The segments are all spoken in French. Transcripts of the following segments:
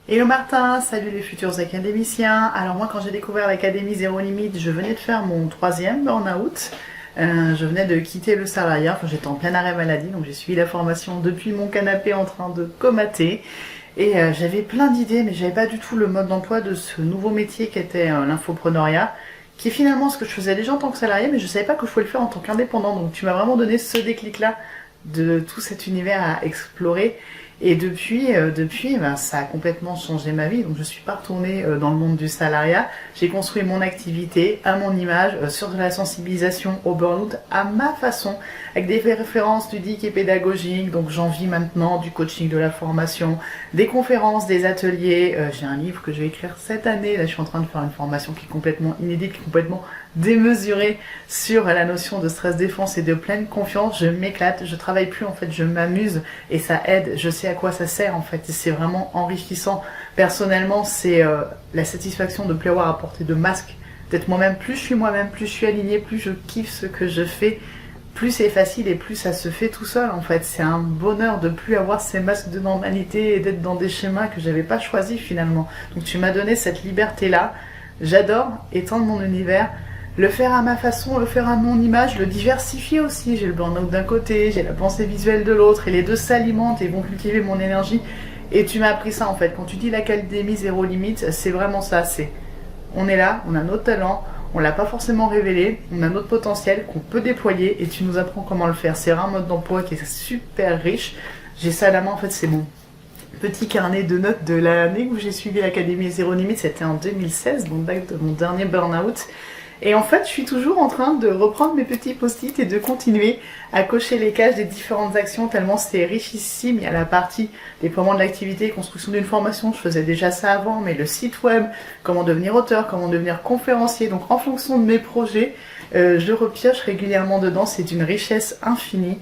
Hello Martin, salut les futurs académiciens. Alors moi quand j'ai découvert l'Académie Zéro Limite, je venais de faire mon 3e burn-out. Je venais de quitter le salariat, enfin j'étais en plein arrêt maladie, donc j'ai suivi la formation depuis mon canapé en train de comater. Et j'avais plein d'idées, mais j'avais pas du tout le mode d'emploi de ce nouveau métier qu'était l'infopreneuriat, qui est finalement ce que je faisais déjà en tant que salarié, mais je savais pas que je pouvais le faire en tant qu'indépendant. Donc tu m'as vraiment donné ce déclic-là de tout cet univers à explorer. Et depuis ben, ça a complètement changé ma vie. Donc je suis pas retournée dans le monde du salariat. J'ai construit mon activité à mon image, sur la sensibilisation au burn-out à ma façon, avec des références ludiques et pédagogiques. Donc j'en vis maintenant du coaching, de la formation, des conférences, des ateliers. J'ai un livre que je vais écrire cette année. Là je suis en train de faire une formation qui est complètement inédite, qui est complètement démesurée sur la notion de stress défense et de pleine confiance. Je m'éclate, je travaille plus en fait, je m'amuse et ça aide. Je sais à quoi ça sert en fait. C'est vraiment enrichissant. Personnellement, c'est la satisfaction de plus avoir à porter de masque, d'être moi-même. Plus je suis moi-même, plus je suis alignée, plus je kiffe ce que je fais, plus c'est facile et plus ça se fait tout seul en fait. C'est un bonheur de plus avoir ces masques de normalité et d'être dans des schémas que j'avais pas choisis finalement. Donc tu m'as donné cette liberté-là. J'adore étendre mon univers, le faire à ma façon, le faire à mon image, le diversifier aussi. J'ai le burn-out d'un côté, j'ai la pensée visuelle de l'autre, et les deux s'alimentent et vont cultiver mon énergie. Et tu m'as appris ça en fait. Quand tu dis l'Académie Zéro Limite, c'est vraiment ça. C'est on est là, on a notre talent, on l'a pas forcément révélé, on a notre potentiel qu'on peut déployer et tu nous apprends comment le faire. C'est un mode d'emploi qui est super riche. J'ai ça à la main en fait, c'est mon petit carnet de notes de l'année où j'ai suivi l'Académie Zéro Limite, c'était en 2016, donc date de mon dernier burn-out. Et en fait, je suis toujours en train de reprendre mes petits post-it et de continuer à cocher les cases des différentes actions, tellement c'est richissime. Il y a la partie déploiement de l'activité, construction d'une formation, je faisais déjà ça avant, mais le site web, comment devenir auteur, comment devenir conférencier. Donc en fonction de mes projets, je repioche régulièrement dedans, c'est d'une richesse infinie.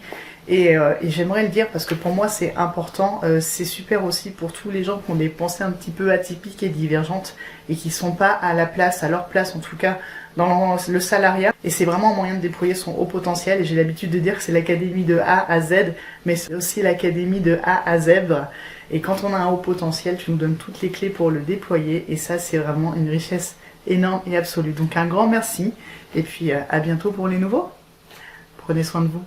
Et j'aimerais le dire parce que pour moi c'est important, c'est super aussi pour tous les gens qui ont des pensées un petit peu atypiques et divergentes et qui sont pas à la place, à leur place en tout cas dans le salariat. Et c'est vraiment un moyen de déployer son haut potentiel et j'ai l'habitude de dire que c'est l'académie de A à Z, mais c'est aussi l'académie de A à Zèbre. Et quand on a un haut potentiel, tu nous donnes toutes les clés pour le déployer et ça c'est vraiment une richesse énorme et absolue. Donc un grand merci et puis à bientôt pour les nouveaux. Prenez soin de vous.